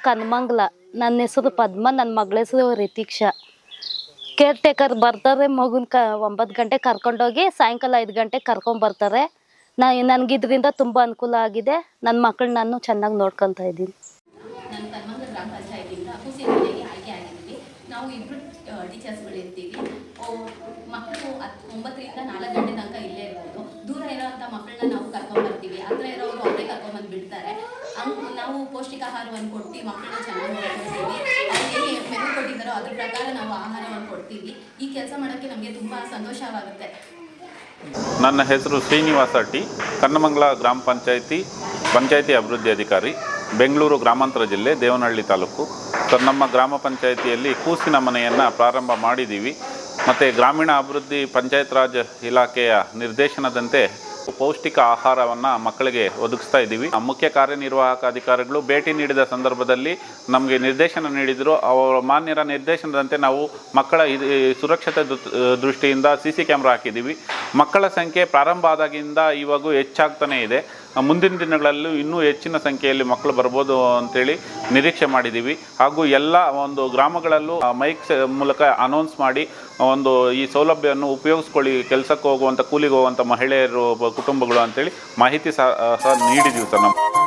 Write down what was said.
ಕನ್ಮಂಗ್ಲ. ನನ್ನ ಹೆಸರು ಪದ್ಮ, ನನ್ನ ಮಗಳ ಹೆಸರು ರಿತೀಕ್ಷಾ. ಕೇರ್ ಟೇಕರ್ ಬರ್ತಾರೆ, ಮಗುನ 9 ಗಂಟೆಗೆ ಕರ್ಕೊಂಡೋಗಿ ಸಾಯಂಕಾಲ 5 ಗಂಟೆಗೆ ಕರ್ಕೊಂಬರ್ತಾರೆ. ನನಗಿದ್ರಿಂದ ತುಂಬ ಅನುಕೂಲ ಆಗಿದೆ. ನನ್ನ ಮಕ್ಕಳು ನಾನು ಚೆನ್ನಾಗಿ ನೋಡ್ಕೊತಾ ಇದ್ದೀನಿ. ನಾನು ಕನ್ಮಂಗ್ಲ ಗ್ರಾಮ ಪಂಚಾಯತಿಯಿಂದ ಕೂಸಿನಲ್ಲಿ ಆಯ್ಕೆ ಆಗಿದ್ದೀವಿ. ನಾವು ಇಬ್ಬರು ಟೀಚರ್ಸ್ಗಳು ಇರ್ತೀವಿ. ಮಕ್ಕಳು 9ರಿಂದ 4 ಗಂಟೆ ತನಕ ಇಲ್ಲೇ ಇರ್ಬೋದು. ದೂರ ಇರೋವಂಥ ಮಕ್ಕಳನ್ನ ನಾವು ಕರ್ಕೊಂಡ್ಬರ್ತೀವಿ, ಹತ್ರ ಇರೋರು ಅವರೇ ಕರ್ಕೊಂಬಂದು ಬಿಡ್ತಾರೆ. ನಾವು ಪೌಷ್ಟಿಕ ಆಹಾರವನ್ನು ಕೊಟ್ಟು ಮಕ್ಕಳನ್ನ ಚೆನ್ನಾಗಿ ನೋಡ್ಕೊಳ್ತೀವಿ. ಅವ್ರು ಏನು ಮೆನು ಕೊಟ್ಟಿದ್ದಾರೋ ಅದ್ರ ಪ್ರಕಾರ ನಾವು ಆಹಾರವನ್ನು ಕೊಡ್ತೀವಿ. ಈ ಕೆಲಸ ಮಾಡೋಕ್ಕೆ ನಮಗೆ ತುಂಬ ಸಂತೋಷವಾಗುತ್ತೆ. ನನ್ನ ಹೆಸರು ಶ್ರೀನಿವಾಸ ಟಿ, ಕನ್ನಮಂಗಲ ಗ್ರಾಮ ಪಂಚಾಯತಿ ಅಭಿವೃದ್ಧಿ ಅಧಿಕಾರಿ, ಬೆಂಗಳೂರು ಗ್ರಾಮಾಂತರ ಜಿಲ್ಲೆ, ದೇವನಹಳ್ಳಿ ತಾಲೂಕು. ಸರ್, ನಮ್ಮ ಗ್ರಾಮ ಪಂಚಾಯತಿಯಲ್ಲಿ ಕೂಸಿನ ಮನೆಯನ್ನು ಪ್ರಾರಂಭ ಮಾಡಿದ್ದೀವಿ. ಮತ್ತು ಗ್ರಾಮೀಣ ಅಭಿವೃದ್ಧಿ ಪಂಚಾಯತ್ ರಾಜ್ ಇಲಾಖೆಯ ನಿರ್ದೇಶನದಂತೆ ಪೌಷ್ಟಿಕ ಆಹಾರವನ್ನು ಮಕ್ಕಳಿಗೆ ಒದಗಿಸ್ತಾ ಇದ್ದೀವಿ. ಮುಖ್ಯ ಕಾರ್ಯನಿರ್ವಾಹಕ ಅಧಿಕಾರಿಗಳು ಭೇಟಿ ನೀಡಿದ ಸಂದರ್ಭದಲ್ಲಿ ನಮಗೆ ನಿರ್ದೇಶನ ನೀಡಿದರು. ಅವರ ಮಾನ್ಯರ ನಿರ್ದೇಶನದಂತೆ ನಾವು ಮಕ್ಕಳ ಸುರಕ್ಷತೆ ದೃಷ್ಟಿಯಿಂದ CC ಕ್ಯಾಮ್ರಾ ಹಾಕಿದ್ದೀವಿ. ಮಕ್ಕಳ ಸಂಖ್ಯೆ ಪ್ರಾರಂಭ ಆದಾಗಿಂದ ಇವಾಗೂ ಹೆಚ್ಚಾಗ್ತಾನೇ ಇದೆ. ಮುಂದಿನ ದಿನಗಳಲ್ಲೂ ಇನ್ನೂ ಹೆಚ್ಚಿನ ಸಂಖ್ಯೆಯಲ್ಲಿ ಮಕ್ಕಳು ಬರ್ಬೋದು ಅಂತೇಳಿ ನಿರೀಕ್ಷೆ ಮಾಡಿದ್ದೀವಿ. ಹಾಗೂ ಎಲ್ಲ ಒಂದು ಗ್ರಾಮಗಳಲ್ಲೂ ಮೈಕ್ ಮೂಲಕ ಅನೌನ್ಸ್ ಮಾಡಿ ಈ ಸೌಲಭ್ಯವನ್ನು ಉಪಯೋಗಿಸ್ಕೊಳ್ಳಿ, ಕೆಲಸಕ್ಕೆ ಹೋಗುವಂಥ ಕೂಲಿಗೆ ಹೋಗುವಂಥ ಮಹಿಳೆಯರು ಕುಟುಂಬಗಳು ಅಂತೇಳಿ ಮಾಹಿತಿ ಸಹ ನೀಡಿದ್ದೀವಿ ಸರ್. ನಮ್ಮ